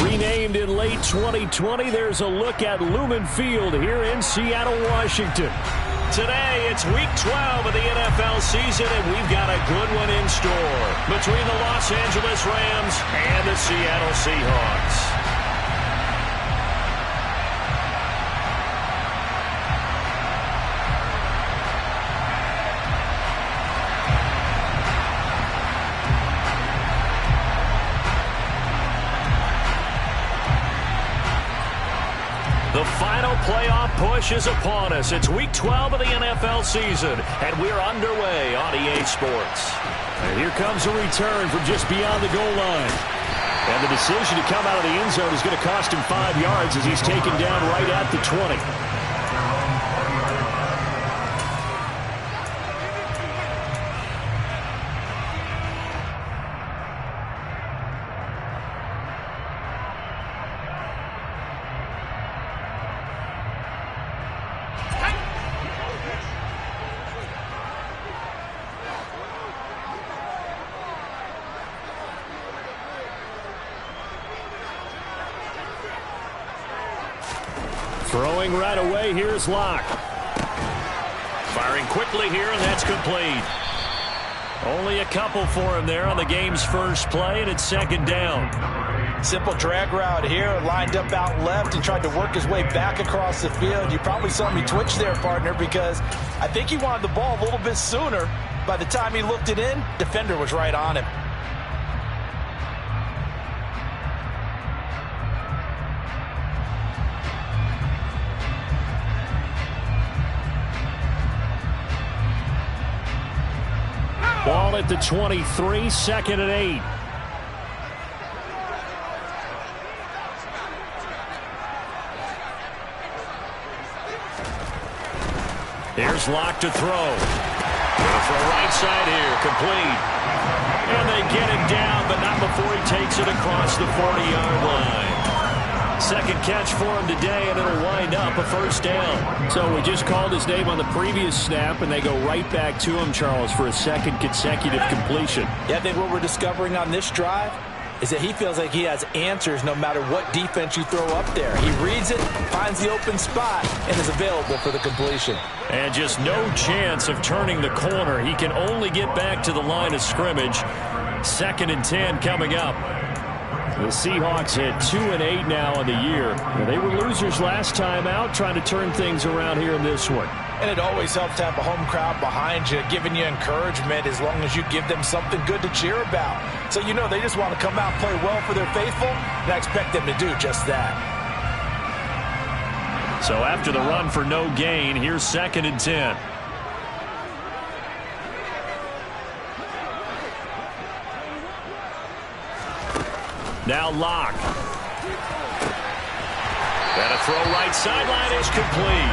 Renamed in late 2020, there's a look at Lumen Field here in Seattle, Washington. Today, it's Week 12 of the NFL season, and we've got a good one in store between the Los Angeles Rams and the Seattle Seahawks. The final playoff push is upon us. It's Week 12 of the NFL season, and we're underway on EA Sports. And here comes a return from just beyond the goal line. And the decision to come out of the end zone is going to cost him 5 yards as he's taken down right at the 20. Throwing right away, here's Locke. Firing quickly here, and that's complete. Only a couple for him there on the game's first play, and it's second down. Simple drag route here, lined up out left and tried to work his way back across the field. You probably saw me twitch there, partner, because I think he wanted the ball a little bit sooner. By the time he looked it in, defender was right on him. Ball at the 23, second and 8. Here's Locke to throw. Gonna throw right side here, complete. And they get him down, but not before he takes it across the 40-yard line. Second catch for him today, and it'll wind up a first down. So we just called his name on the previous snap, and they go right back to him, Charles, for a second consecutive completion. Yeah, I think what we're discovering on this drive is that he feels like he has answers no matter what defense you throw up there. He reads it, finds the open spot, and is available for the completion. And just no chance of turning the corner. He can only get back to the line of scrimmage. Second and 10 coming up. The Seahawks had 2-8 now in the year. They were losers last time out, trying to turn things around here in this one. And it always helps to have a home crowd behind you, giving you encouragement as long as you give them something good to cheer about. So you know they just want to come out and play well for their faithful, and I expect them to do just that. So after the run for no gain, here's second and 10. Now Locke. And a throw right sideline is complete.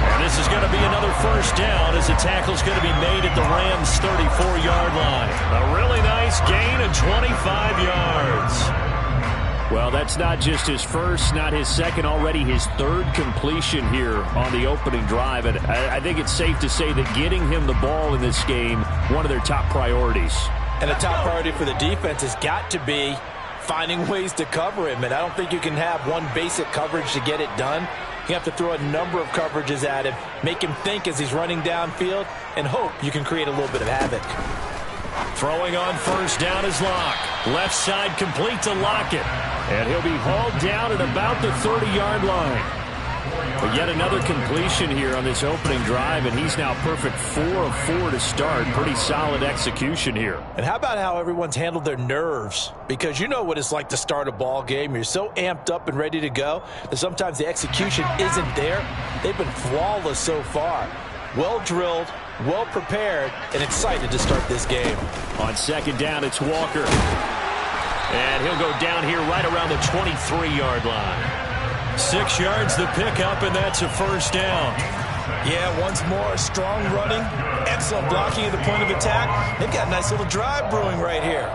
And this is going to be another first down as the tackle's going to be made at the Rams' 34-yard line. A really nice gain of 25 yards. Well, that's not just his first, not his second, already his third completion here on the opening drive. And I think it's safe to say that getting him the ball in this game, one of their top priorities. And the top priority for the defense has got to be finding ways to cover him, and I don't think you can have one basic coverage to get it done. You have to throw a number of coverages at him, make him think as he's running downfield, and hope you can create a little bit of havoc. Throwing on first down is Locke. Left side complete to Lockett. And he'll be hauled down at about the 30-yard line. But yet another completion here on this opening drive, and he's now perfect 4 of 4 to start. Pretty solid execution here. And how about how everyone's handled their nerves? Because you know what it's like to start a ball game. You're so amped up and ready to go that sometimes the execution isn't there. They've been flawless so far. Well drilled, well prepared, and excited to start this game. On second down, it's Walker. And he'll go down here right around the 23-yard line. 6 yards the pickup, and that's a first down. Yeah, once more, strong running, excellent blocking at the point of attack. They've got a nice little drive brewing right here.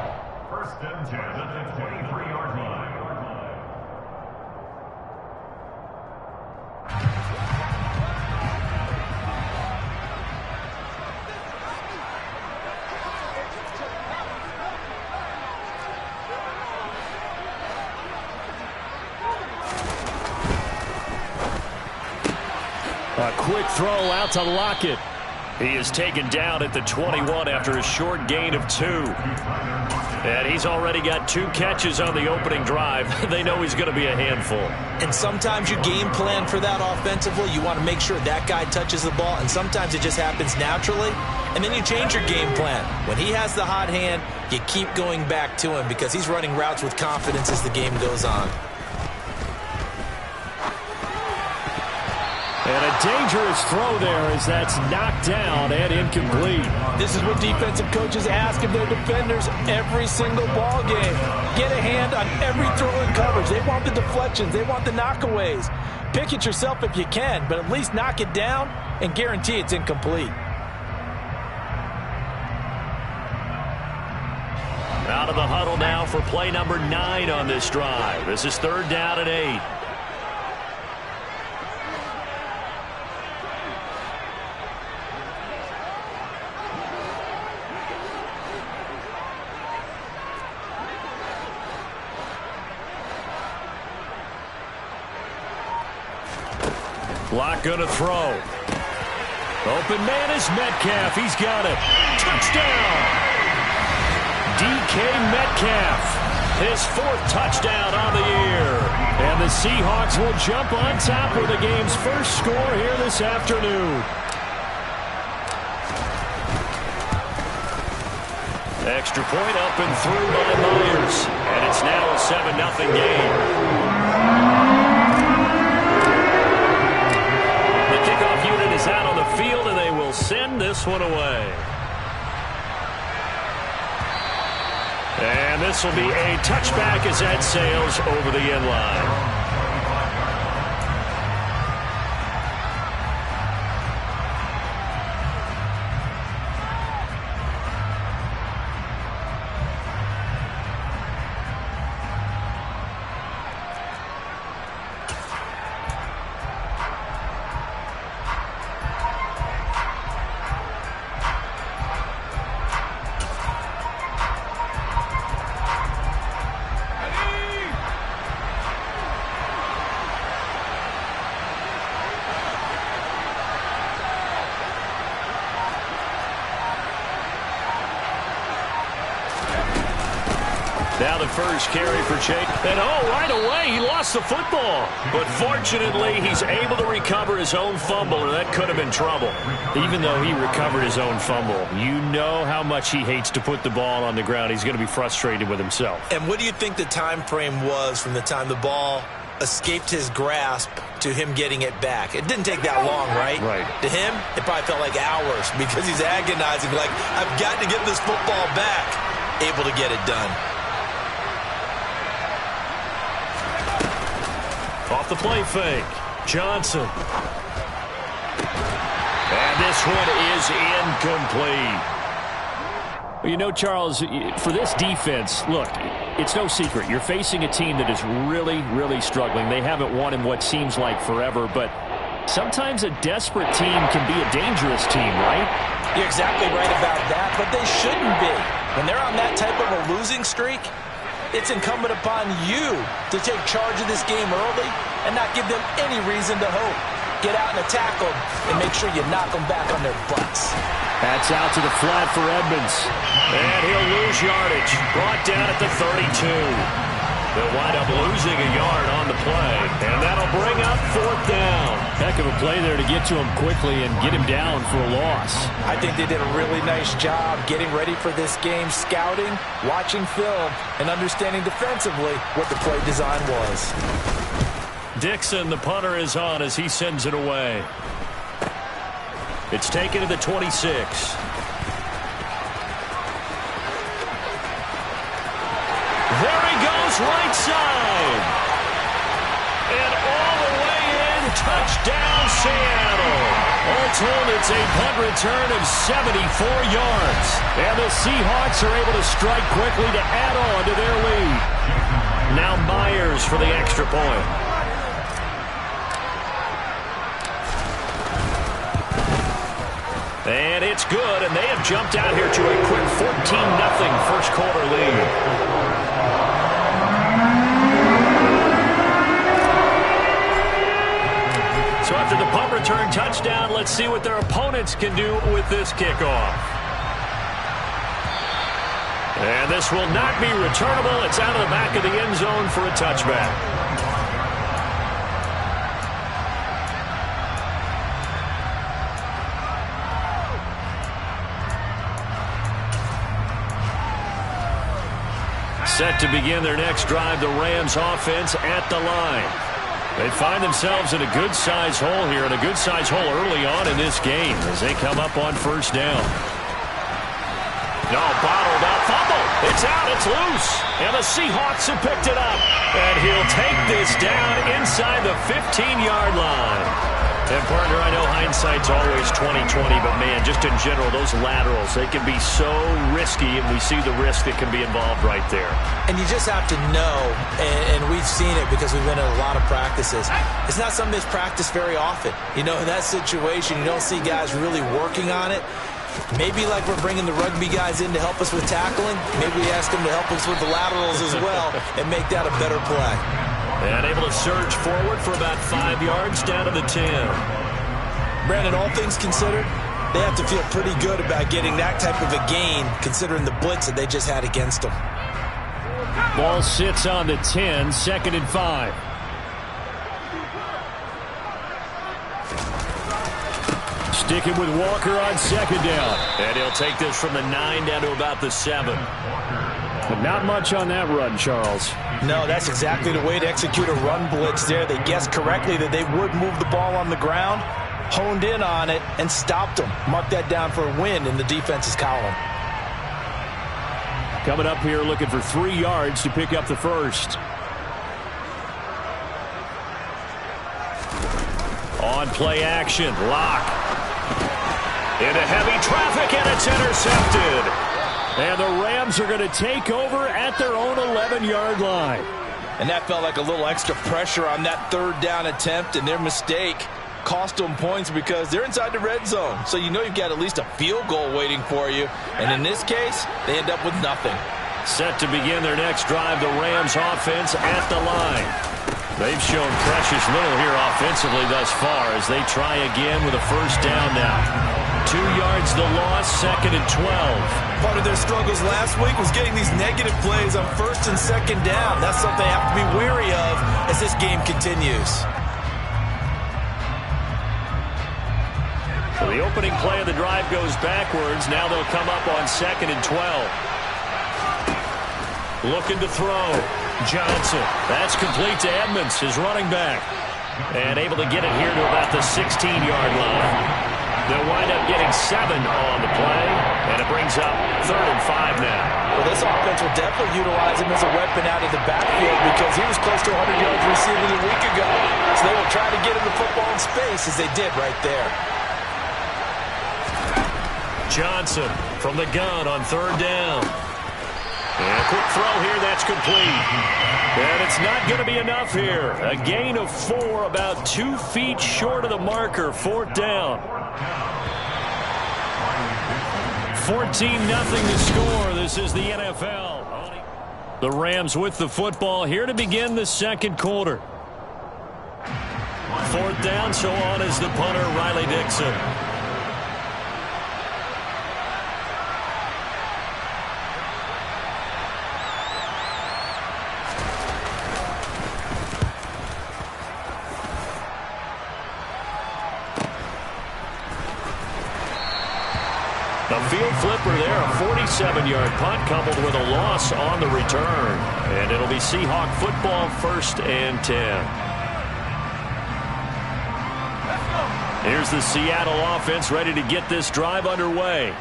First and 10 at the 23-yard line. A quick throw out to Lockett. He is taken down at the 21 after a short gain of 2. And he's already got 2 catches on the opening drive. They know he's going to be a handful. And sometimes you game plan for that offensively. You want to make sure that guy touches the ball, and sometimes it just happens naturally. And then you change your game plan. When he has the hot hand, you keep going back to him because he's running routes with confidence as the game goes on. And a dangerous throw there as that's knocked down and incomplete. This is what defensive coaches ask of their defenders every single ball game. Get a hand on every throw in coverage. They want the deflections. They want the knockaways. Pick it yourself if you can, but at least knock it down and guarantee it's incomplete. Out of the huddle now for play number 9 on this drive. This is 3rd down and 8. Block going to throw. Open man is Metcalf. He's got it. Touchdown. DK Metcalf. His 4th touchdown on the year. And the Seahawks will jump on top with the game's first score here this afternoon. Extra point up and through by Myers. And it's now a 7-0 game. Kickoff unit is out on the field, and they will send this one away. And this will be a touchback as that sails over the end line. Now the first carry for Jake. And right away he lost the football. But fortunately he's able to recover his own fumble, or that could have been trouble. Even though he recovered his own fumble, you know how much he hates to put the ball on the ground. He's going to be frustrated with himself. And what do you think the time frame was from the time the ball escaped his grasp to him getting it back? It didn't take that long, right? Right. To him, it probably felt like hours because he's agonizing, like, I've got to get this football back. Able to get it done. Off the play fake. Johnson. And this one is incomplete. You know, Charles, for this defense, look, it's no secret. You're facing a team that is really, really struggling. They haven't won in what seems like forever, but sometimes a desperate team can be a dangerous team, right? You're exactly right about that, but they shouldn't be. When they're on that type of a losing streak, it's incumbent upon you to take charge of this game early and not give them any reason to hope. Get out and attack them and make sure you knock them back on their butts. That's out to the flat for Edmonds. And he'll lose yardage. Brought down at the 32. They'll wind up losing a yard on the play, and that'll bring up 4th down. Heck of a play there to get to him quickly and get him down for a loss. I think they did a really nice job getting ready for this game, scouting, watching film, and understanding defensively what the play design was. Dixon, the punter, is on as he sends it away. It's taken to the 26. There he goes, right side. And all the way in, touchdown Seattle. All told, it's a punt return of 74 yards. And the Seahawks are able to strike quickly to add on to their lead. Now Myers for the extra point. And it's good, and they have jumped out here to a quick 14-0 first quarter lead. So after the punt return touchdown, let's see what their opponents can do with this kickoff. And this will not be returnable. It's out of the back of the end zone for a touchback. Set to begin their next drive, the Rams offense at the line. They find themselves in a good-sized hole here, and a good-sized hole early on in this game as they come up on 1st down. No, bottled up, fumble. It's out, it's loose. And the Seahawks have picked it up. And he'll take this down inside the 15-yard line. And, partner, I know hindsight's always 20/20, but, man, just in general, those laterals, they can be so risky, and we see the risk that can be involved right there. And you just have to know, and we've seen it because we've been in a lot of practices, it's not something that's practiced very often. You know, in that situation, you don't see guys really working on it. Maybe like we're bringing the rugby guys in to help us with tackling, maybe we ask them to help us with the laterals as well and make that a better play. And able to surge forward for about 5 yards down to the 10. Brandon, all things considered, they have to feel pretty good about getting that type of a gain considering the blitz that they just had against them. Ball sits on the 10, 2nd and 5. Sticking with Walker on 2nd down. And he'll take this from the 9 down to about the 7. But not much on that run, Charles. No, that's exactly the way to execute a run blitz there. They guessed correctly that they would move the ball on the ground, honed in on it, and stopped them. Mark that down for a win in the defense's column. Coming up here looking for 3 yards to pick up the first. On play action, Lock. Into heavy traffic, and it's intercepted. And the Rams are going to take over at their own 11-yard line. And that felt like a little extra pressure on that 3rd down attempt, and their mistake cost them points because they're inside the red zone. So you know you've got at least a field goal waiting for you. And in this case, they end up with nothing. Set to begin their next drive, the Rams offense at the line. They've shown precious little here offensively thus far as they try again with a 1st down now. 2 yards the loss, 2nd and 12. Part of their struggles last week was getting these negative plays on 1st and 2nd down. That's something they have to be wary of as this game continues. So the opening play of the drive goes backwards. Now they'll come up on 2nd and 12. Looking to throw. Johnson. That's complete to Edmonds, his running back. And able to get it here to about the 16-yard line. They'll wind up getting 7 on the play, and it brings up 3rd and 5 now. Well, this offense will definitely utilize him as a weapon out of the backfield because he was close to 100 yards receiving a week ago. So they will try to get him the football in space as they did right there. Johnson from the gun on 3rd down. And a quick throw here, that's complete. And it's not going to be enough here. A gain of 4, about 2 feet short of the marker, 4th down. 14-0 to score. This is the NFL. The Rams with the football here to begin the 2nd quarter. 4th down, so on is the punter, Riley Dixon. A field flipper there, a 47-yard punt coupled with a loss on the return. And it'll be Seahawk football, 1st and 10. Here's the Seattle offense ready to get this drive underway.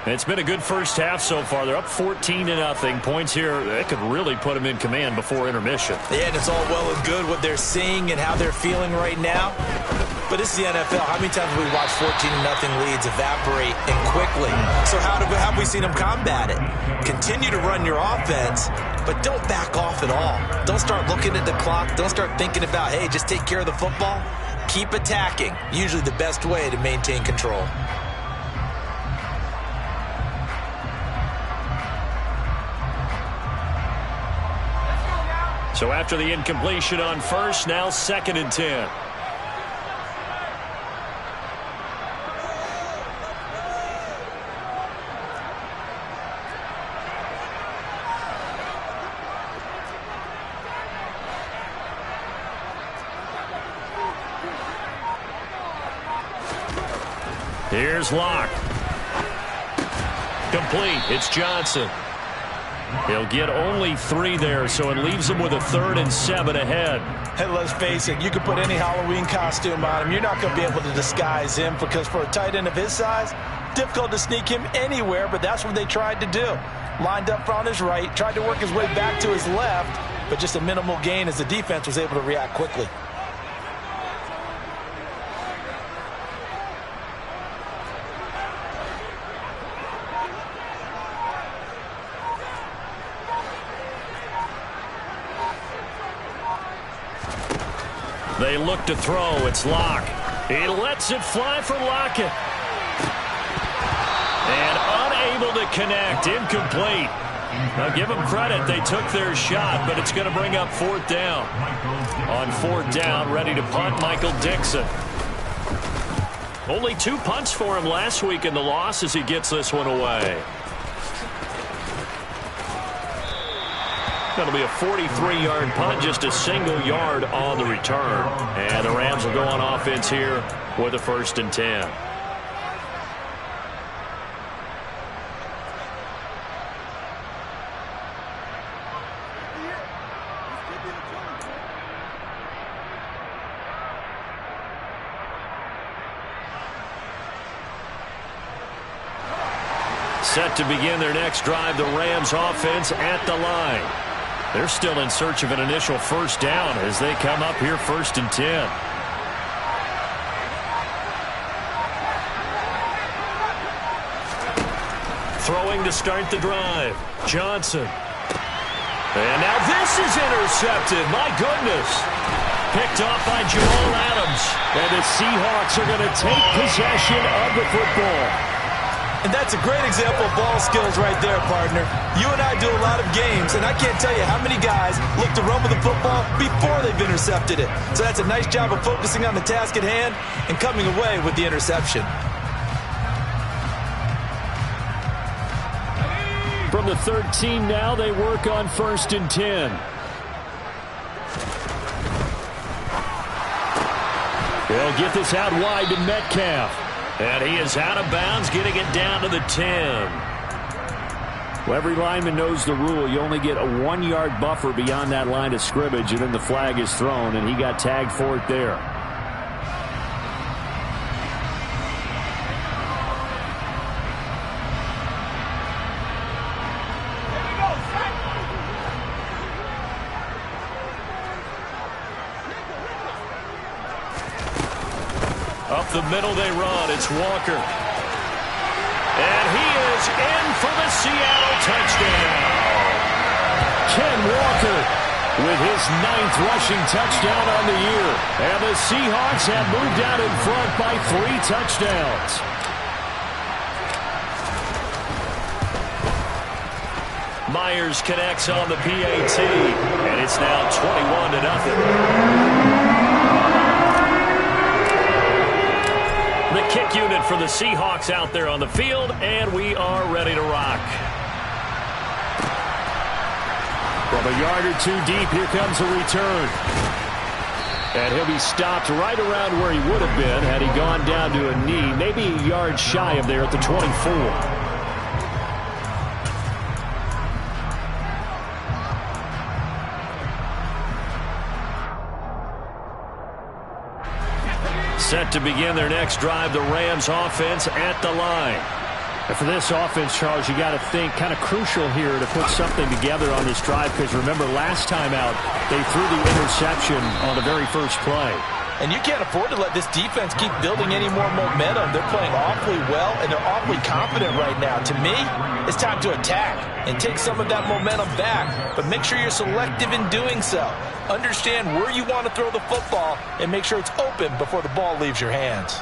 It's been a good first half so far. They're up 14-0. Points here, that could really put them in command before intermission. Yeah, and it's all well and good what they're seeing and how they're feeling right now. But this is the NFL. How many times have we watched 14-0 leads evaporate and quickly? So how have we seen them combat it? Continue to run your offense, but don't back off at all. Don't start looking at the clock. Don't start thinking about, hey, just take care of the football. Keep attacking. Usually the best way to maintain control. So after the incompletion on first, now 2nd and 10. Here's Locke. Complete. It's Johnson. He'll get only 3 there, so it leaves him with a 3rd and 7 ahead. Hey, let's face it, you can put any Halloween costume on him. You're not going to be able to disguise him because for a tight end of his size, difficult to sneak him anywhere, but that's what they tried to do. Lined up on his right, tried to work his way back to his left, but just a minimal gain as the defense was able to react quickly. They look to throw. It's Locke. He lets it fly for Lockett. And unable to connect. Incomplete. Now give them credit. They took their shot, but it's going to bring up 4th down. On 4th down, ready to punt, Michael Dixon. Only 2 punts for him last week in the loss as he gets this one away. That'll be a 43-yard punt, just a single yard on the return. And the Rams will go on offense here with a 1st and 10. Set to begin their next drive, the Rams offense at the line. They're still in search of an initial 1st down as they come up here 1st and 10. Throwing to start the drive. Johnson. And now this is intercepted. My goodness. Picked off by Jamal Adams. And the Seahawks are going to take possession of the football. And that's a great example of ball skills right there, partner. You and I do a lot of games, and I can't tell you how many guys look to run with the football before they've intercepted it. So that's a nice job of focusing on the task at hand and coming away with the interception. From the 13 now, they work on 1st and 10. They'll get this out wide to Metcalf. And he is out of bounds, getting it down to the 10. Well, every lineman knows the rule. You only get a 1-yard buffer beyond that line of scrimmage, and then the flag is thrown, and he got tagged for it there. Up the middle they run. It's Walker. And he is in for the Seattle touchdown. Ken Walker with his 9th rushing touchdown on the year. And the Seahawks have moved out in front by 3 touchdowns. Myers connects on the PAT. And it's now 21-0. The kick unit for the Seahawks out there on the field, and we are ready to rock. From a yard or 2 deep, here comes a return. And he'll be stopped right around where he would have been had he gone down to a knee, maybe a yard shy of there at the 24. Set to begin their next drive, the Rams offense at the line. And for this offense, Charles, you got to think kind of crucial here to put something together on this drive, because remember last time out they threw the interception on the very first play. And you can't afford to let this defense keep building any more momentum. They're playing awfully well, and they're awfully confident right now. To me, it's time to attack and take some of that momentum back, but make sure you're selective in doing so. Understand where you want to throw the football and make sure it's open before the ball leaves your hands.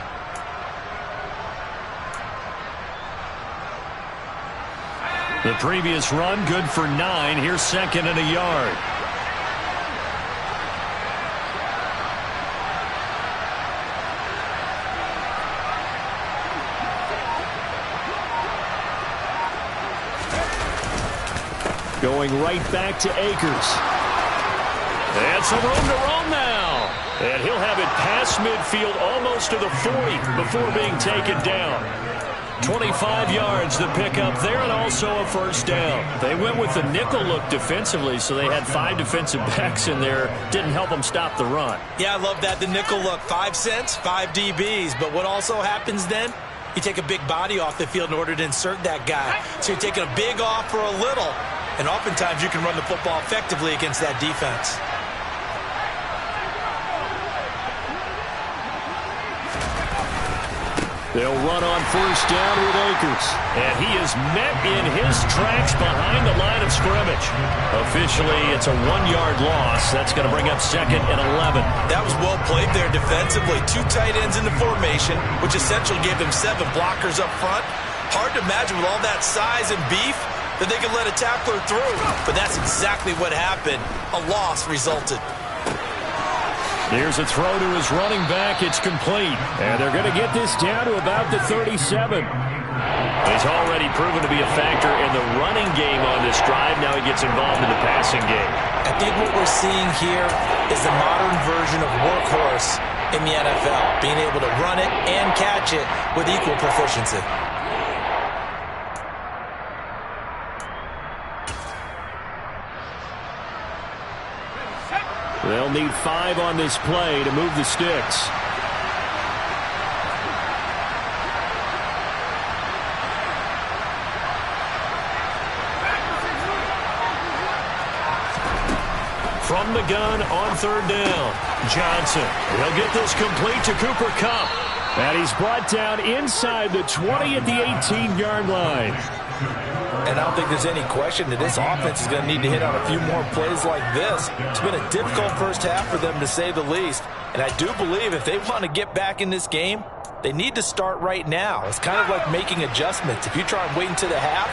The previous run, good for 9. Here's second and a yard. Going right back to Akers. And some room to roam now. And he'll have it past midfield almost to the 40 before being taken down. 25 yards to pick up there, and also a first down. They went with the nickel look defensively, so they had 5 defensive backs in there. Didn't help them stop the run. Yeah, I love that, the nickel look. 5 cents, 5 DBs. But what also happens then? You take a big body off the field in order to insert that guy. So you're taking a big off for a little. And oftentimes you can run the football effectively against that defense. They'll run on first down with Akers. And he is met in his tracks behind the line of scrimmage. Officially, it's a 1-yard loss. That's going to bring up second and 11. That was well played there defensively. 2 tight ends in the formation, which essentially gave them 7 blockers up front. Hard to imagine with all that size and beef that they could let a tackler through. But that's exactly what happened. A loss resulted. Here's a throw to his running back. It's complete. And they're going to get this down to about the 37. He's already proven to be a factor in the running game on this drive. Now he gets involved in the passing game. I think what we're seeing here is the modern version of workhorse in the NFL. Being able to run it and catch it with equal proficiency. They'll need 5 on this play to move the sticks. From the gun on third down, Johnson. He'll get this complete to Cooper Kupp. And he's brought down inside the 20 at the 18-yard line. And I don't think there's any question that this offense is going to need to hit on a few more plays like this. It's been a difficult first half for them, to say the least. And I do believe if they want to get back in this game, they need to start right now. It's kind of like making adjustments. If you try and wait until the half,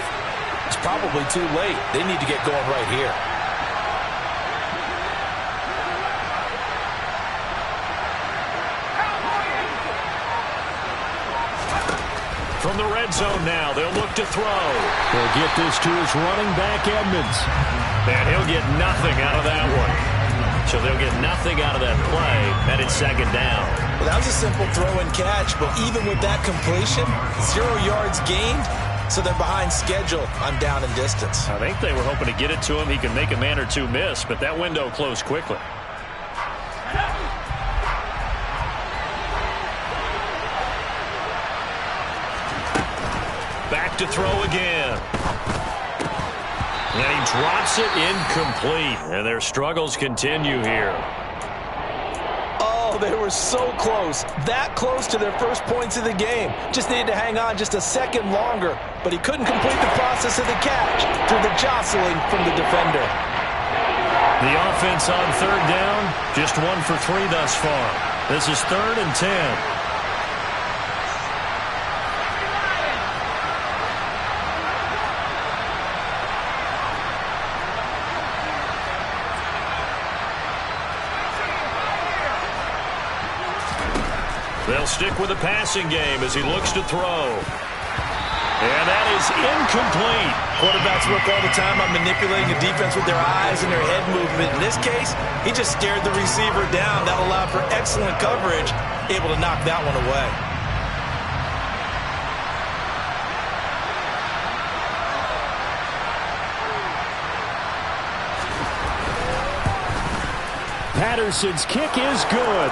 it's probably too late. They need to get going right here. From the red zone now, they'll look to throw. They'll get this to his running back, Edmonds. And he'll get nothing out of that one. So they'll get nothing out of that play, and it's second down. Well, that was a simple throw and catch, but even with that completion, 0 yards gained, so they're behind schedule on down and distance. I think they were hoping to get it to him. He can make a man or two miss, but that window closed quickly. Back to throw again. And he drops it incomplete. And their struggles continue here. Oh, they were so close. That close to their first points of the game. Just needed to hang on just a second longer. But he couldn't complete the process of the catch through the jostling from the defender. The offense on third down, just 1 for 3 thus far. This is 3rd and 10. They'll stick with the passing game as he looks to throw. And that is incomplete. Quarterbacks work all the time on manipulating a defense with their eyes and their head movement. In this case, he just stared the receiver down. That allowed for excellent coverage, able to knock that one away. Patterson's kick is good.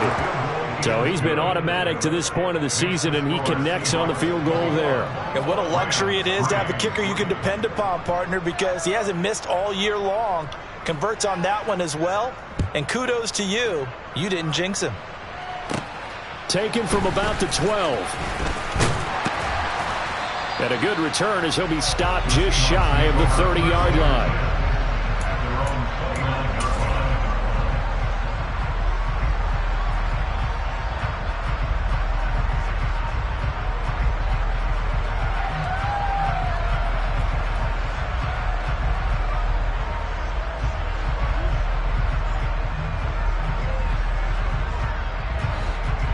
So he's been automatic to this point of the season, and he connects on the field goal there. And what a luxury it is to have a kicker you can depend upon, partner, because he hasn't missed all year long. Converts on that one as well. And kudos to you. You didn't jinx him. Taken from about the 12. And a good return as he'll be stopped just shy of the 30-yard line.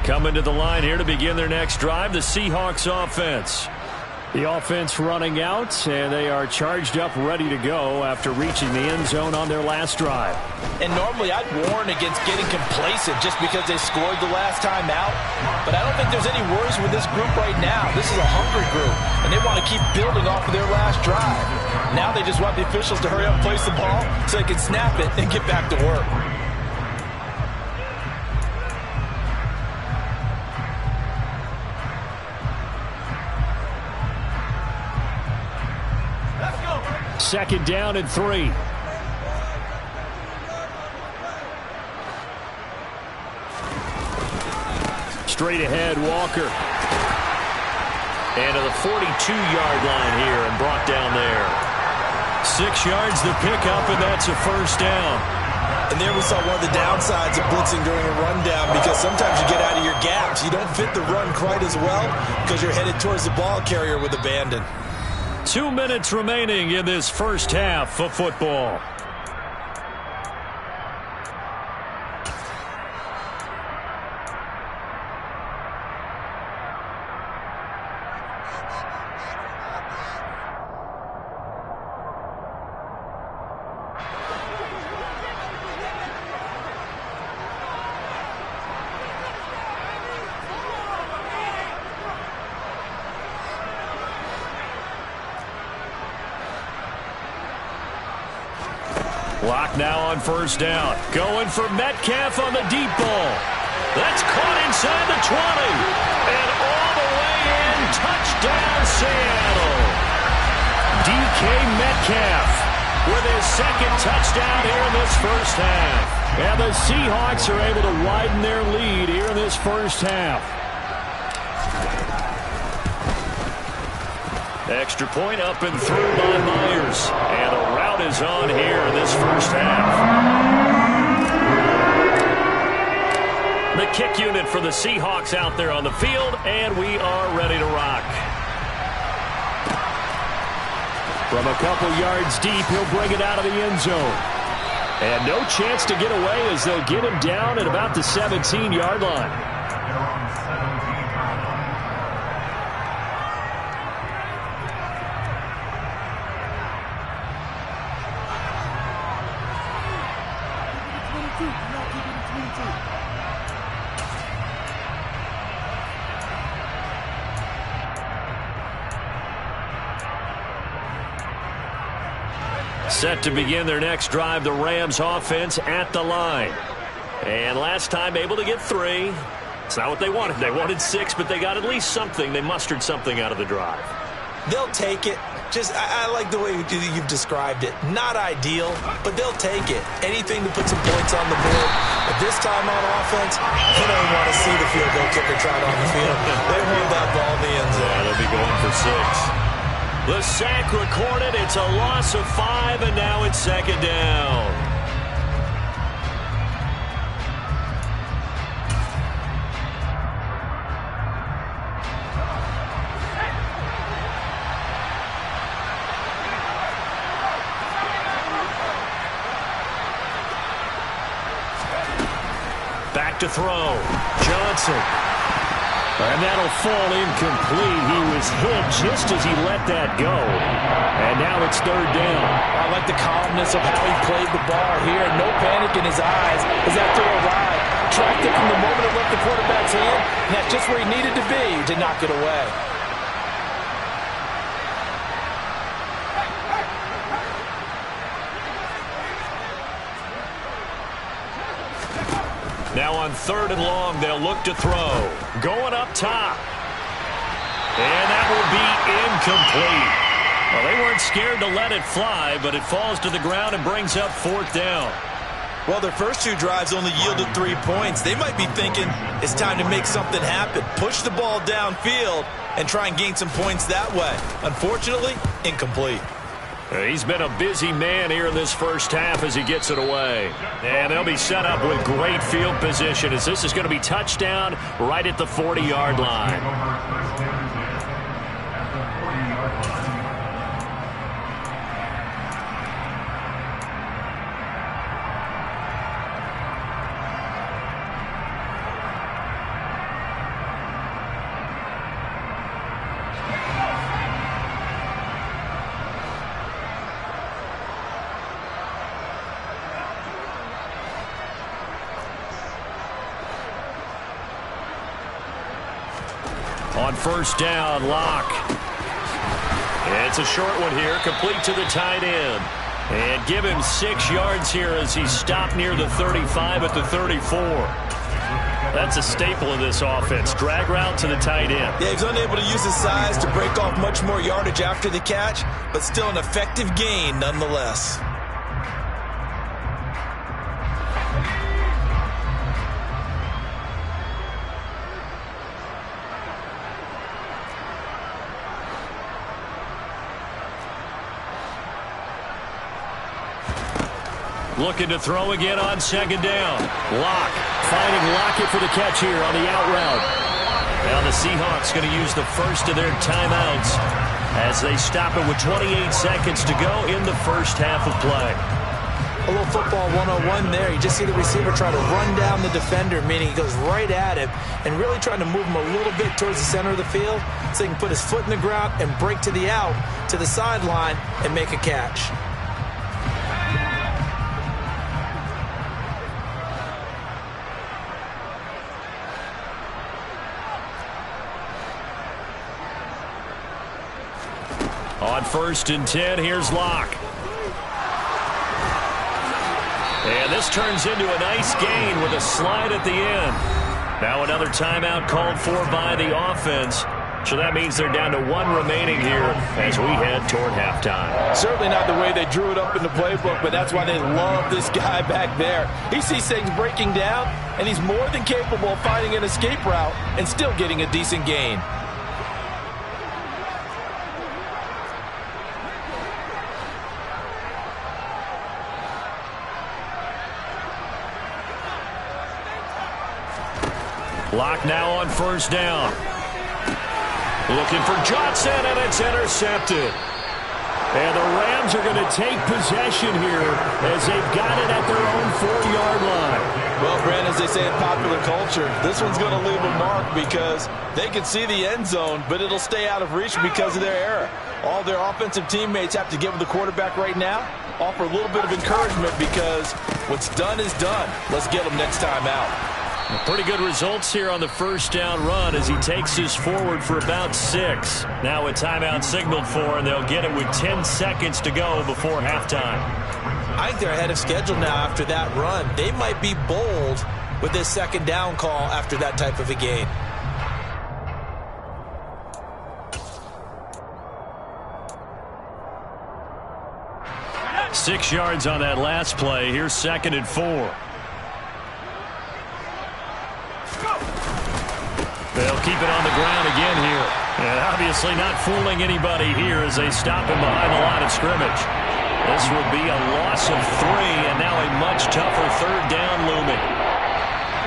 Coming to the line here to begin their next drive, the Seahawks offense. The offense running out, and they are charged up, ready to go after reaching the end zone on their last drive. And normally I'd warn against getting complacent just because they scored the last time out. But I don't think there's any worries with this group right now. This is a hungry group, and they want to keep building off of their last drive. Now they just want the officials to hurry up and place the ball so they can snap it and get back to work. Second down and 3. Straight ahead, Walker. And to the 42-yard line here and brought down there. 6 yards the pickup, and that's a first down. And there we saw one of the downsides of blitzing during a rundown, because sometimes you get out of your gaps. You don't fit the run quite as well because you're headed towards the ball carrier with abandon. 2 minutes remaining in this first half of football. Clock now on first down. Going for Metcalf on the deep ball. That's caught inside the 20. And all the way in. Touchdown, Seattle. DK Metcalf with his second touchdown here in this first half. And the Seahawks are able to widen their lead here in this first half. Extra point up and through by Myers. And the route is on here in this first half. The kick unit for the Seahawks out there on the field, and we are ready to rock. From a couple yards deep, he'll bring it out of the end zone. And no chance to get away as they'll get him down at about the 17-yard line. Set to begin their next drive, the Rams offense at the line. And last time able to get 3. It's not what they wanted. They wanted 6, but they got at least something. They mustered something out of the drive. They'll take it. I like the way you've described it. Not ideal, but they'll take it. Anything to put some points on the board. But this time on offense, you don't want to see the field goal kicker trot on the field. They want that ball in the end zone. Yeah, they'll be going for 6. The sack recorded. It's a loss of 5, and now it's second down. Back to throw. Johnson. And that'll fall incomplete. He was hit just as he let that go. And now it's third down. I like the calmness of how he played the ball here. No panic in his eyes as that throw arrived. Tracked it from the moment it left the quarterback's hand, and that's just where he needed to be to knock it away. Now on 3rd and long, they'll look to throw. Going up top. And that will be incomplete. Well, they weren't scared to let it fly, but it falls to the ground and brings up 4th down. Well, their first 2 drives only yielded 3 points. They might be thinking it's time to make something happen. Push the ball downfield and try and gain some points that way. Unfortunately, incomplete. He's been a busy man here in this first half as he gets it away. And they'll be set up with great field position as this is going to be touchdown right at the 40-yard line. On 1st down, Locke. It's a short one here, complete to the tight end. And give him 6 yards here as he's stopped near the 35 at the 34. That's a staple of this offense. Drag route to the tight end. Yeah, he's unable to use his size to break off much more yardage after the catch, but still an effective gain nonetheless. Looking to throw again on 2nd down. Locke finding Lockett for the catch here on the out route. Now the Seahawks going to use the first of their timeouts as they stop it with 28 seconds to go in the first half of play. A little football 101 there. You just see the receiver try to run down the defender, meaning he goes right at him and really trying to move him a little bit towards the center of the field so he can put his foot in the ground and break to the out, to the sideline, and make a catch. On 1st and 10, here's Locke. And this turns into a nice gain with a slide at the end. Now another timeout called for by the offense. So that means they're down to 1 remaining here as we head toward halftime. Certainly not the way they drew it up in the playbook, but that's why they love this guy back there. He sees things breaking down, and he's more than capable of finding an escape route and still getting a decent gain. Locke now on 1st down. Looking for Johnson, and it's intercepted. And the Rams are going to take possession here as they've got it at their own 4-yard line. Well, Brent, as they say in popular culture, this one's going to leave a mark because they can see the end zone, but it'll stay out of reach because of their error. All their offensive teammates have to give the quarterback right now, offer a little bit of encouragement because what's done is done. Let's get them next time out. Pretty good results here on the 1st down run as he takes this forward for about 6. Now a timeout signaled for, and they'll get it with 10 seconds to go before halftime. I think they're ahead of schedule now after that run. They might be bold with this 2nd down call after that type of a gain. Six yards on that last play. Here's 2nd and 4. They'll keep it on the ground again here. And obviously not fooling anybody here as they stop him behind the line of scrimmage. This would be a loss of 3, and now a much tougher 3rd down looming.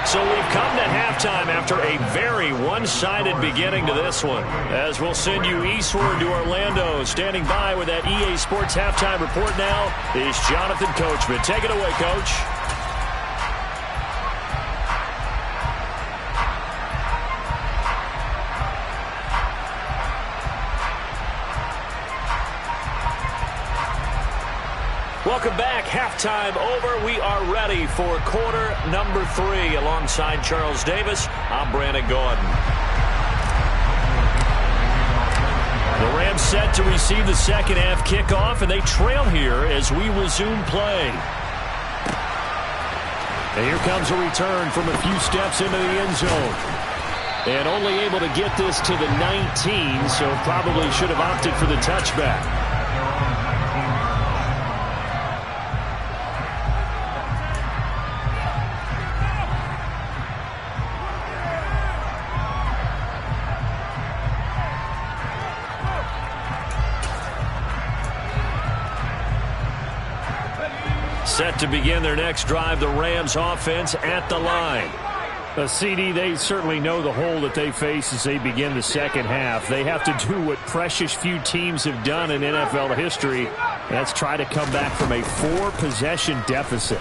So we've come to halftime after a very one-sided beginning to this one. As we'll send you eastward to Orlando. Standing by with that EA Sports halftime report now is Jonathan Coachman. Take it away, Coach. Welcome back. Halftime over. We are ready for quarter number 3. Alongside Charles Davis, I'm Brandon Gordon. The Rams set to receive the second half kickoff, and they trail here as we resume play. And here comes a return from a few steps into the end zone. And only able to get this to the 19, so probably should have opted for the touchback. Set to begin their next drive, the Rams offense at the line. CD, they certainly know the hole that they face as they begin the second half. They have to do what precious few teams have done in NFL history. That's try to come back from a 4-possession deficit.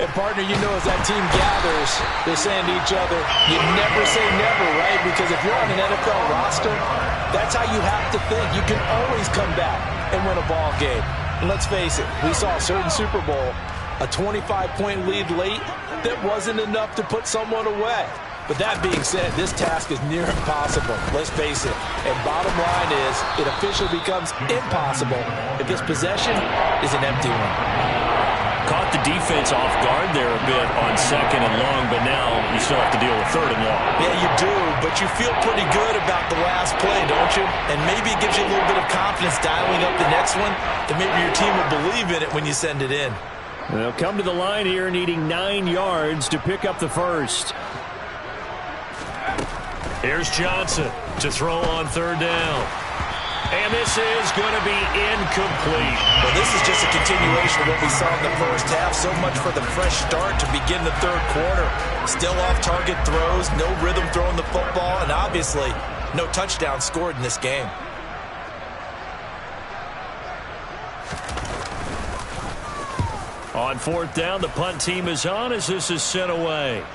And, partner, you know as that team gathers, they're saying to each other, you never say never, right? Because if you're on an NFL roster, that's how you have to think. You can always come back and win a ball game. And let's face it, we saw a certain Super Bowl, a 25-point lead late that wasn't enough to put someone away. But that being said, this task is near impossible. Let's face it. And bottom line is, it officially becomes impossible if this possession is an empty one. Caught the defense off guard there a bit on second and long, but now you still have to deal with third and long. Yeah, you do, but you feel pretty good about the last play, don't you? And maybe it gives you a little bit of confidence dialing up the next one, that maybe your team will believe in it when you send it in. They'll come to the line here needing 9 yards to pick up the first. Here's Johnson to throw on third down. And this is going to be incomplete. Well, this is just a continuation of what we saw in the first half. So much for the fresh start to begin the third quarter. Still off-target throws, no rhythm throwing the football, and obviously no touchdown scored in this game. On fourth down, the punt team is on as this is sent away.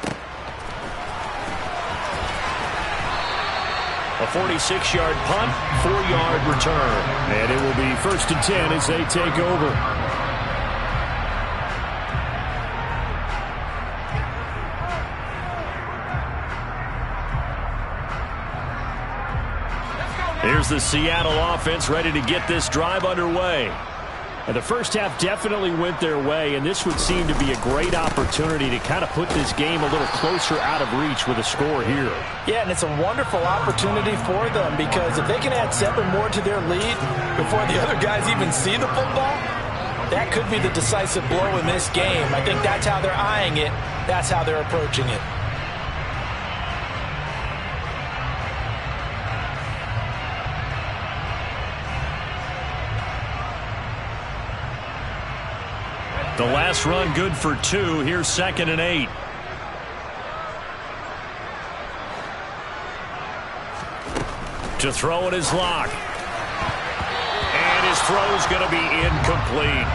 A 46-yard punt, 4-yard return. And it will be 1st and 10 as they take over. Here's the Seattle offense ready to get this drive underway. And the first half definitely went their way, and this would seem to be a great opportunity to kind of put this game a little closer out of reach with a score here. Yeah, and it's a wonderful opportunity for them because if they can add 7 more to their lead before the other guys even see the football, that could be the decisive blow in this game. I think that's how they're eyeing it. That's how they're approaching it. The last run good for 2. Here's 2nd and 8. To throw it is Locke. And his throw's going to be incomplete.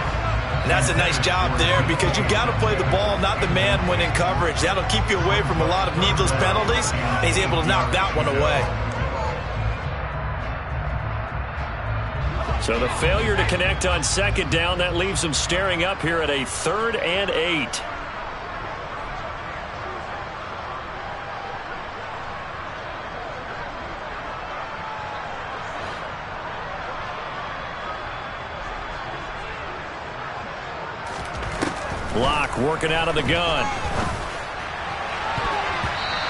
And that's a nice job there because you've got to play the ball, not the man when in coverage. That'll keep you away from a lot of needless penalties. And he's able to knock that one away. So the failure to connect on 2nd down, that leaves them staring up here at a 3rd and 8. Block working out of the gun.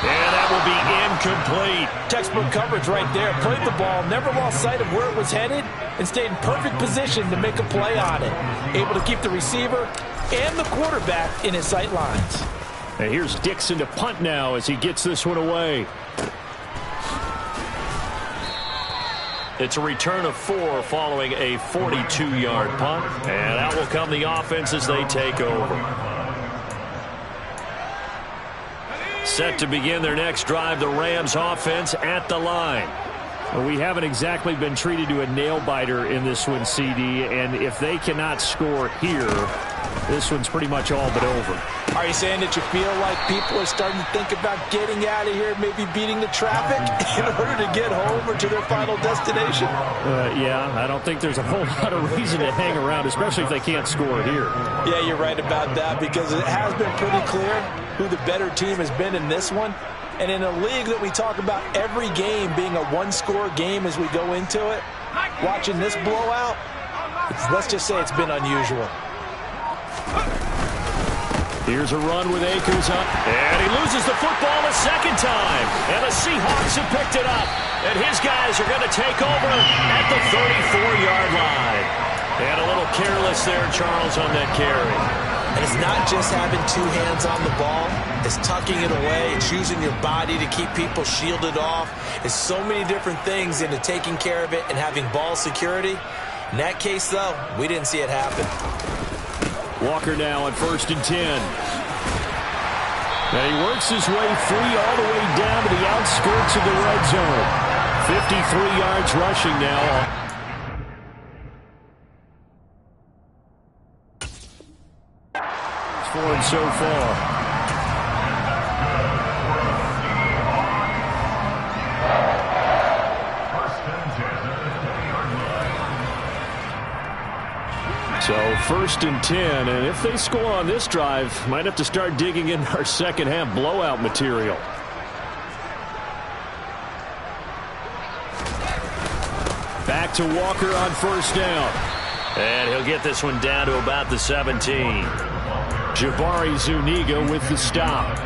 And that will be incomplete. Textbook coverage right there. Played the ball, never lost sight of where it was headed, and stayed in perfect position to make a play on it. Able to keep the receiver and the quarterback in his sight lines. And here's Dixon to punt now as he gets this one away. It's a return of 4 following a 42-yard punt. And out will come the offense as they take over. Set to begin their next drive, the Rams offense at the line. Well, we haven't exactly been treated to a nail-biter in this one, CD, and if they cannot score here, this one's pretty much all but over. Are you saying that you feel like people are starting to think about getting out of here, maybe beating the traffic in order to get home or to their final destination? Yeah, I don't think there's a whole lot of reason to hang around, especially if they can't score here. Yeah, you're right about that because it has been pretty clear who the better team has been in this one. And in a league that we talk about every game being a one-score game as we go into it, watching this blowout, let's just say it's been unusual. Here's a run with Akers up. And he loses the football a second time. And the Seahawks have picked it up. And his guys are going to take over at the 34-yard line. And a little careless there, Charles, on that carry. And it's not just having two hands on the ball. It's tucking it away. It's using your body to keep people shielded off. It's so many different things into taking care of it and having ball security. In that case, though, we didn't see it happen. Walker now on 1st and 10. And he works his way free all the way down to the outskirts of the red zone. 53 yards rushing now. For him so far. So 1st and 10, and if they score on this drive, might have to start digging in our second half blowout material. Back to Walker on 1st down. And he'll get this one down to about the 17. Jabari Zuniga with the stop.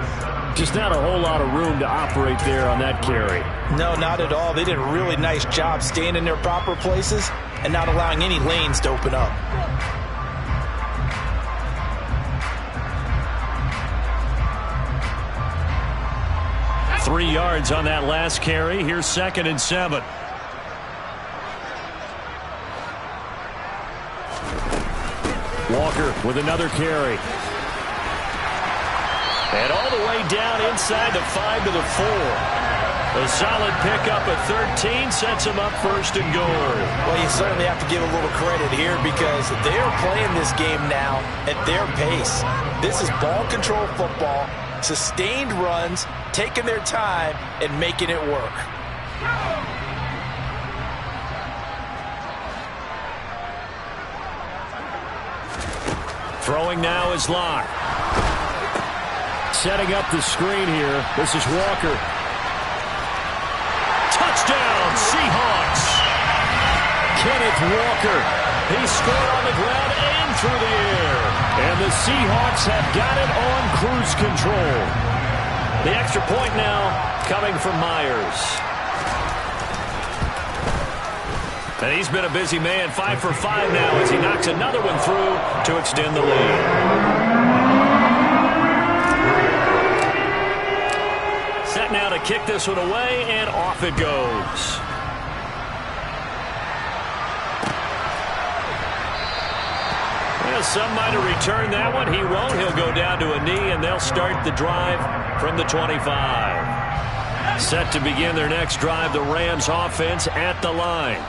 Just not a whole lot of room to operate there on that carry. No, not at all. They did a really nice job staying in their proper places and not allowing any lanes to open up. Three yards on that last carry. Here's 2nd and 7. Walker with another carry. And all the way down inside the 5 to the 4. A solid pickup at 13 sets him up 1st and goal. Well, you certainly have to give a little credit here because they are playing this game now at their pace. This is ball control football, sustained runs, taking their time, and making it work. Throwing now is Locke. Setting up the screen here. This is Walker. Touchdown, Seahawks. Kenneth Walker. He scored on the ground and through the air. And the Seahawks have got it on cruise control. The extra point now coming from Myers. And he's been a busy man, 5 for 5 now as he knocks another one through to extend the lead. Set now to kick this one away, and off it goes. Well, some might have returned that one. He won't. He'll go down to a knee, and they'll start the drive from the 25. Set to begin their next drive, the Rams offense at the line.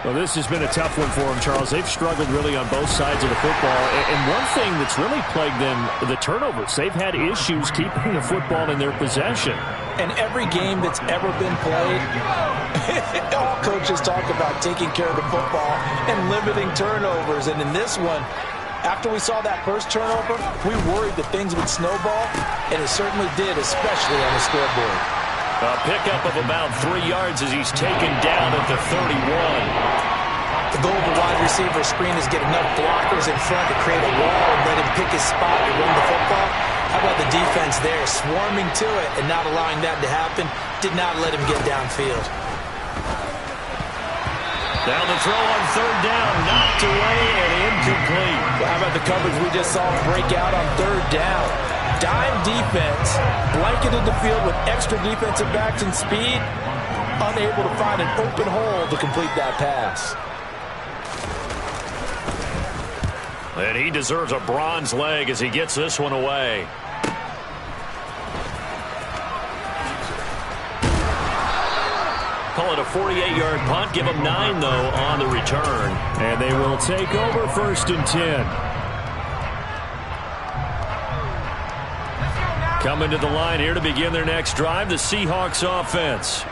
Well, this has been a tough one for them, Charles. They've struggled really on both sides of the football. And one thing that's really plagued them, the turnovers. They've had issues keeping the football in their possession. And every game that's ever been played, all coaches talk about taking care of the football and limiting turnovers. And in this one, after we saw that first turnover, we worried that things would snowball, and it certainly did, especially on the scoreboard. A pickup of about 3 yards as he's taken down at the 31. The goal of a wide receiver screen is get enough blockers in front to create a wall and let him pick his spot and run the football. How about the defense there, swarming to it and not allowing that to happen? Did not let him get downfield. Down the throw on 3rd down, knocked away and incomplete. Well, how about the coverage we just saw break out on 3rd down? Dime defense, blanketed the field with extra defensive backs and speed, unable to find an open hole to complete that pass. And he deserves a bronze leg as he gets this one away. Call it a 48-yard punt. Give him 9, though, on the return. And they will take over 1st and 10. Coming to the line here to begin their next drive, the Seahawks offense.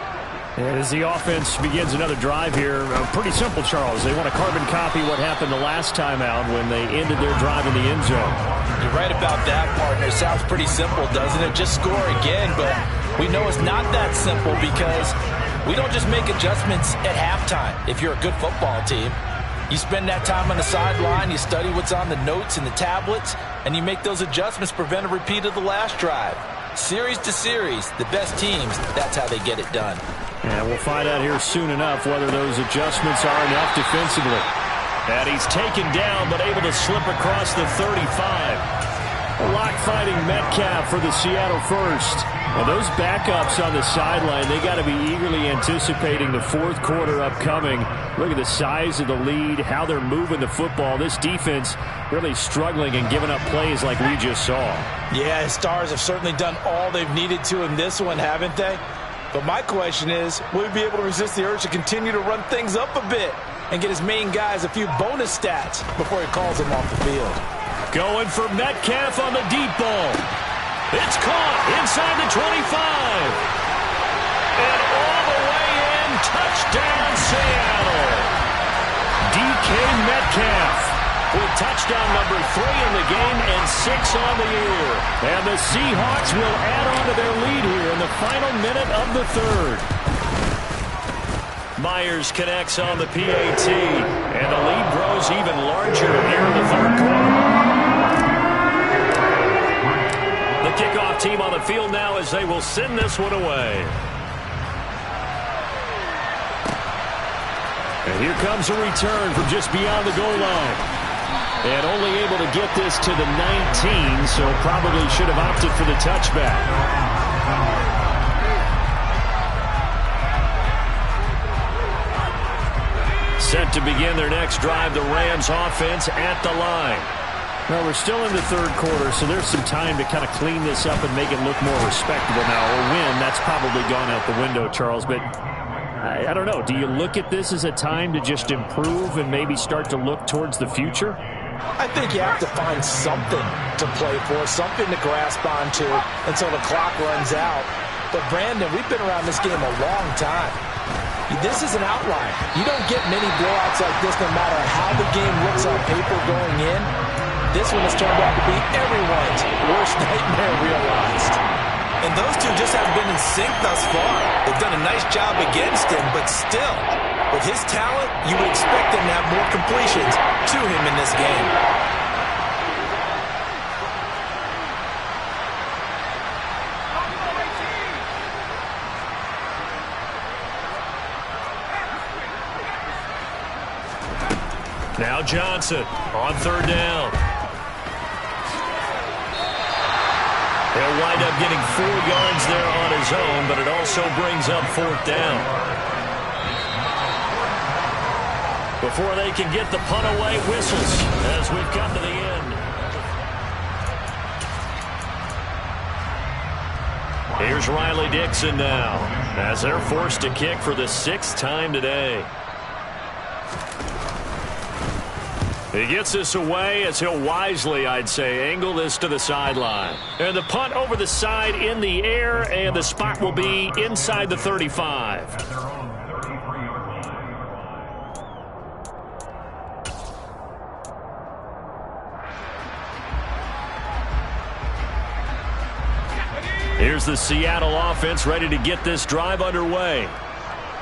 And as the offense begins another drive here, pretty simple, Charles. They want to carbon copy what happened the last time out when they ended their drive in the end zone. You're right about that, partner. It sounds pretty simple, doesn't it? Just score again, but we know it's not that simple because we don't just make adjustments at halftime if you're a good football team. You spend that time on the sideline, you study what's on the notes and the tablets, and you make those adjustments to prevent a repeat of the last drive. Series to series, the best teams, that's how they get it done. And we'll find out here soon enough whether those adjustments are enough defensively. And he's taken down, but able to slip across the 35. Lock fighting Metcalf for the Seattle first. Well, those backups on the sideline, they got to be eagerly anticipating the fourth quarter upcoming. Look at the size of the lead, how they're moving the football. This defense really struggling and giving up plays like we just saw. Yeah, his Stars have certainly done all they've needed to in this one, haven't they? But my question is, will he be able to resist the urge to continue to run things up a bit and get his main guys a few bonus stats before he calls them off the field? Going for Metcalf on the deep ball. It's caught inside the 25. And all the way in, touchdown Seattle. DK Metcalf with touchdown number 3 in the game and 6 on the year. And the Seahawks will add on to their lead here in the final minute of the third. Myers connects on the PAT, and the lead grows even larger here in the third quarter. The kickoff team on the field now as they will send this one away. And here comes a return from just beyond the goal line. And only able to get this to the 19, so probably should have opted for the touchback. Set to begin their next drive, the Rams offense at the line. Well, we're still in the third quarter, so there's some time to kind of clean this up and make it look more respectable now. Or win, that's probably gone out the window, Charles. But I don't know. Do you look at this as a time to just improve and maybe start to look towards the future? I think you have to find something to play for, something to grasp onto until the clock runs out. But, Brandon, we've been around this game a long time. This is an outlier. You don't get many blowouts like this no matter how the game looks on paper going in. This one has turned out to be everyone's worst nightmare realized. And those two just haven't been in sync thus far. They've done a nice job against him, but still, with his talent, you would expect him to have more completions to him in this game. Now Johnson on third down. He'll wind up getting 4 yards there on his own, but it also brings up fourth down. Before they can get the punt away, whistles as we've come to the end. Here's Riley Dixon now as they're forced to kick for the 6th time today. He gets this away as he'll wisely, I'd say, angle this to the sideline. And the punt over the side in the air, and the spot will be inside the 35. Here's the Seattle offense ready to get this drive underway.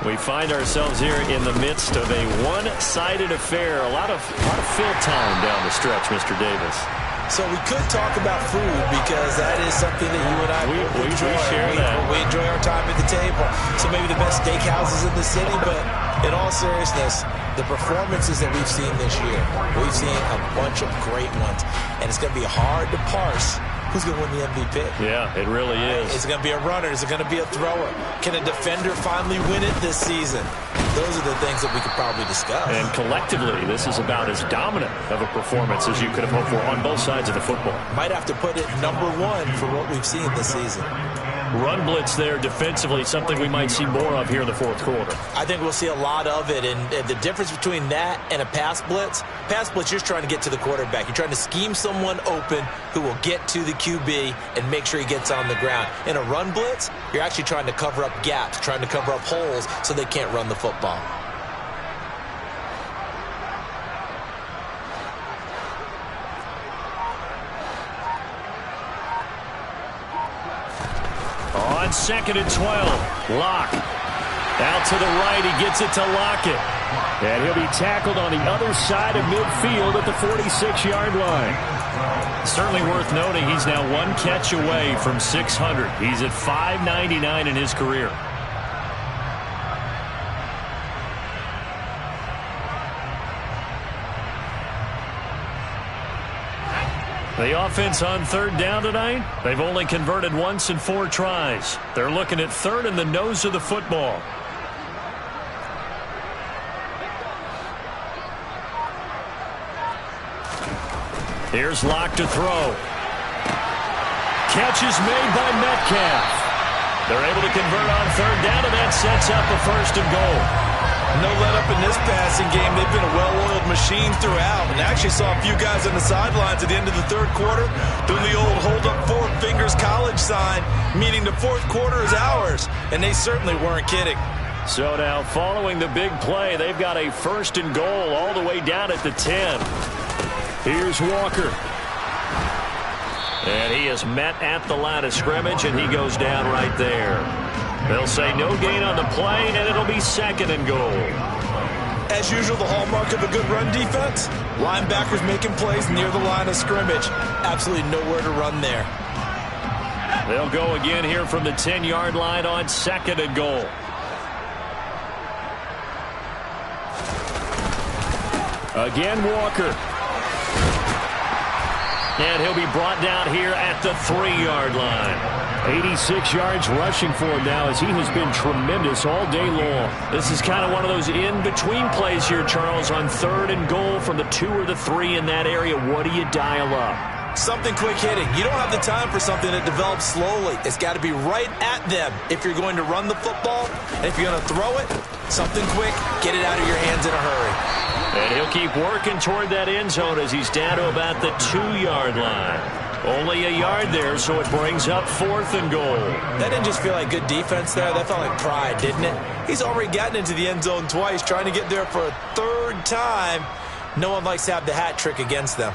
We find ourselves here in the midst of a one-sided affair. A lot of fill time down the stretch, Mr. Davis. So we could talk about food because that is something that you and I enjoy. We enjoy our time at the table. So maybe the best steakhouses in the city, but in all seriousness, the performances that we've seen this year, we've seen a bunch of great ones. And it's going to be hard to parse who's going to win the MVP. Yeah, it really is. Is it going to be a runner? Is it going to be a thrower? Can a defender finally win it this season? Those are the things that we could probably discuss. And collectively, this is about as dominant of a performance as you could have hoped for on both sides of the football. Might have to put it #1 for what we've seen this season. Run blitz there defensively, something we might see more of here in the fourth quarter. I think we'll see a lot of it, and the difference between that and a pass blitz, you're just trying to get to the quarterback. You're trying to scheme someone open who will get to the QB and make sure he gets on the ground. In a run blitz, you're actually trying to cover up gaps, trying to cover up holes so they can't run the football. On 2nd and 12, Locke. Out to the right, he gets it to Lockett. And he'll be tackled on the other side of midfield at the 46-yard line. Certainly worth noting he's now one catch away from 600. He's at 599 in his career. The offense on third down tonight, they've only converted once in 4 tries. They're looking at third in the nose of the football. Here's Locke to throw. Catch is made by Metcalf. They're able to convert on third down, and that sets up a 1st and goal. No let up in this passing game. They've been a well-oiled machine throughout. And actually saw a few guys on the sidelines at the end of the 3rd quarter doing the old hold up 4 fingers college sign, meaning the 4th quarter is ours. And they certainly weren't kidding. So now following the big play, they've got a 1st and goal all the way down at the 10. Here's Walker. And he is met at the line of scrimmage, and he goes down right there. They'll say no gain on the play, and it'll be 2nd and goal. As usual, the hallmark of a good run defense, linebackers making plays near the line of scrimmage. Absolutely nowhere to run there. They'll go again here from the 10-yard line on 2nd and goal. Again, Walker. And he'll be brought down here at the 3-yard line. 86 yards rushing for him now as he has been tremendous all day long. This is kind of one of those in-between plays here, Charles, on 3rd and goal from the 2 or the 3 in that area. What do you dial up? Something quick hitting. You don't have the time for something that develops slowly. It's got to be right at them if you're going to run the football. And if you're going to throw it, something quick, get it out of your hands in a hurry. And he'll keep working toward that end zone as he's down to about the 2-yard line. Only a yard there, so it brings up 4th and goal. That didn't just feel like good defense there. That felt like pride, didn't it? He's already gotten into the end zone twice, trying to get there for a 3rd time. No one likes to have the hat trick against them.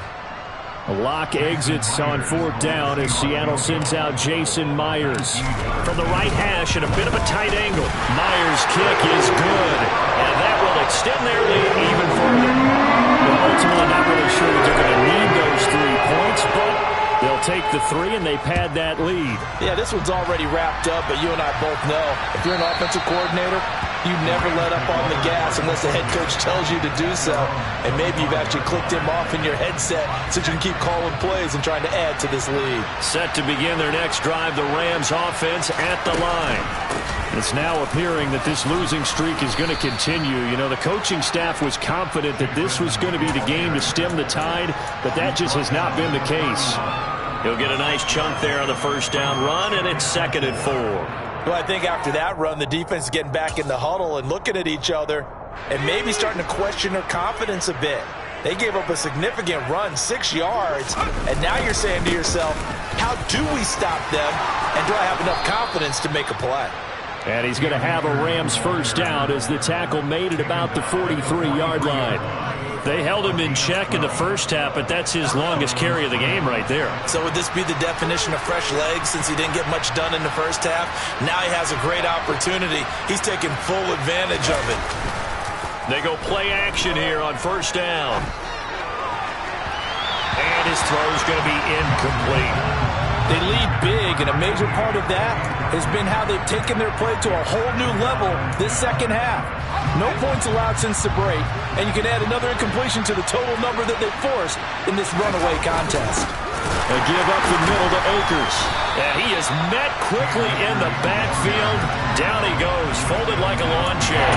Locke exits on 4th down as Seattle sends out Jason Myers. From the right hash at a bit of a tight angle. Myers' kick is good. And that will extend their lead even further. Well, ultimately not really sure that they're going to need those 3 points, but they'll take the 3 and they pad that lead. Yeah, this one's already wrapped up, but you and I both know if you're an offensive coordinator, you never let up on the gas unless the head coach tells you to do so. And maybe you've actually clicked him off in your headset so you can keep calling plays and trying to add to this lead. Set to begin their next drive, the Rams offense at the line. It's now appearing that this losing streak is going to continue. You know, the coaching staff was confident that this was going to be the game to stem the tide, but that just has not been the case. He'll get a nice chunk there on the 1st down run, and it's 2nd and 4. Well, I think after that run, the defense is getting back in the huddle and looking at each other and maybe starting to question their confidence a bit. They gave up a significant run, 6 yards, and now you're saying to yourself, how do we stop them, and do I have enough confidence to make a play? And he's going to have a Rams 1st down as the tackle made at about the 43-yard line. They held him in check in the 1st half, but that's his longest carry of the game right there. So would this be the definition of fresh legs since he didn't get much done in the 1st half? Now he has a great opportunity. He's taking full advantage of it. They go play action here on 1st down. And his throw is going to be incomplete. They lead big, and a major part of that has been how they've taken their play to a whole new level this 2nd half. No points allowed since the break, and you can add another incompletion to the total number that they forced in this runaway contest. A give up the middle to Akers. And he is met quickly in the backfield. Down he goes, folded like a lawn chair.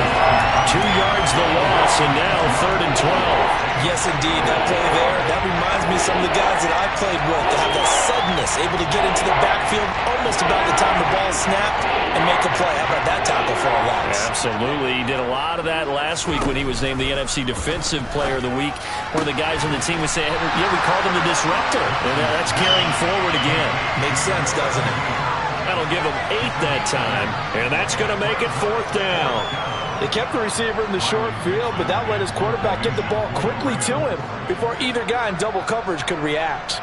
2 yards the loss, and now 3rd and 12. Yes, indeed. That play there, that reminds me of some of the guys that I played with that have that suddenness, able to get into the backfield almost about the time the ball snapped and make a play. How about that tackle for a loss? Absolutely. He did a lot of that last week when he was named the NFC Defensive Player of the Week. One of the guys on the team would say, yeah, we called him the disruptor. And that's carrying forward again. Makes sense, doesn't it? That'll give him 8 that time, and that's going to make it 4th down. They kept the receiver in the short field, but that let his quarterback get the ball quickly to him before either guy in double coverage could react.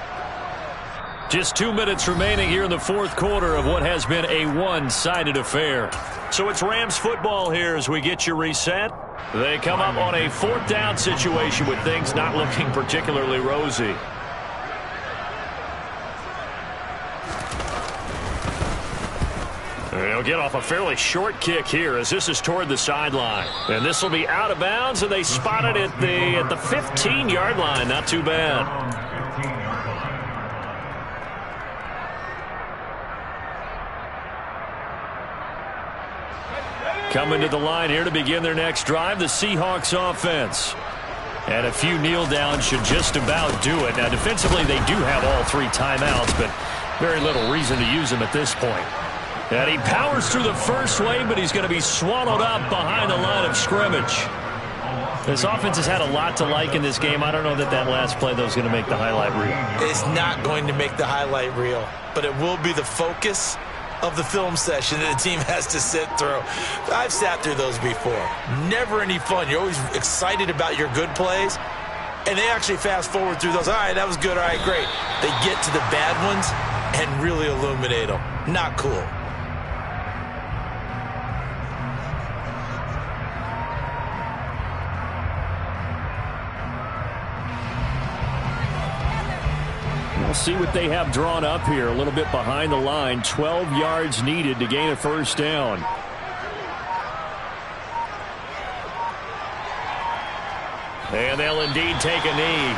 Just 2 minutes remaining here in the 4th quarter of what has been a one-sided affair. So it's Rams football here as we get you reset. They come up on a 4th down situation with things not looking particularly rosy. They'll get off a fairly short kick here as this is toward the sideline. And this will be out of bounds, and they spot it at the 15-yard line. Not too bad. Coming to the line here to begin their next drive, the Seahawks offense. And a few kneel downs should just about do it. Now, defensively, they do have all 3 timeouts, but very little reason to use them at this point. And he powers through the first wave, but he's going to be swallowed up behind the line of scrimmage. This offense has had a lot to like in this game. I don't know that last play, though, is going to make the highlight reel. It's not going to make the highlight reel, but it will be the focus of the film session that the team has to sit through. I've sat through those before. Never any fun. You're always excited about your good plays, and they actually fast forward through those. All right, that was good. All right, great. They get to the bad ones and really illuminate them. Not cool. We'll see what they have drawn up here. A little bit behind the line. 12 yards needed to gain a first down. And they'll indeed take a knee.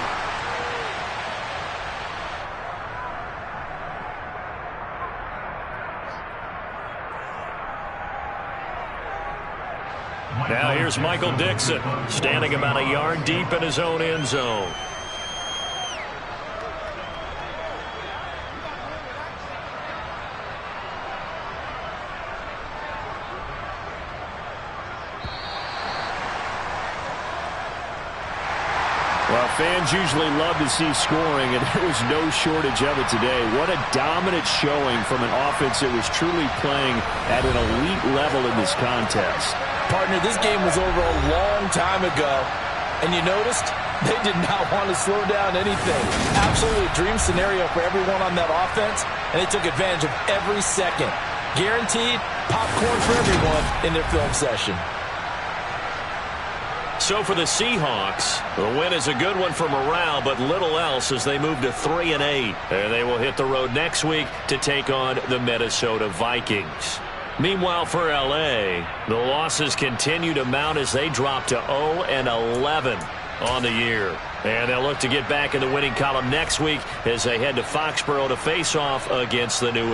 Now here's Michael Dixon, standing about a yard deep in his own end zone. Well, fans usually love to see scoring, and there was no shortage of it today. What a dominant showing from an offense that was truly playing at an elite level in this contest. Partner, this game was over a long time ago, and you noticed they did not want to slow down anything. Absolutely a dream scenario for everyone on that offense, and they took advantage of every second. Guaranteed popcorn for everyone in their film session. So for the Seahawks, the win is a good one for morale, but little else as they move to 3-8. And they will hit the road next week to take on the Minnesota Vikings. Meanwhile, for L.A., the losses continue to mount as they drop to 0-11 on the year. And they'll look to get back in the winning column next week as they head to Foxborough to face off against the New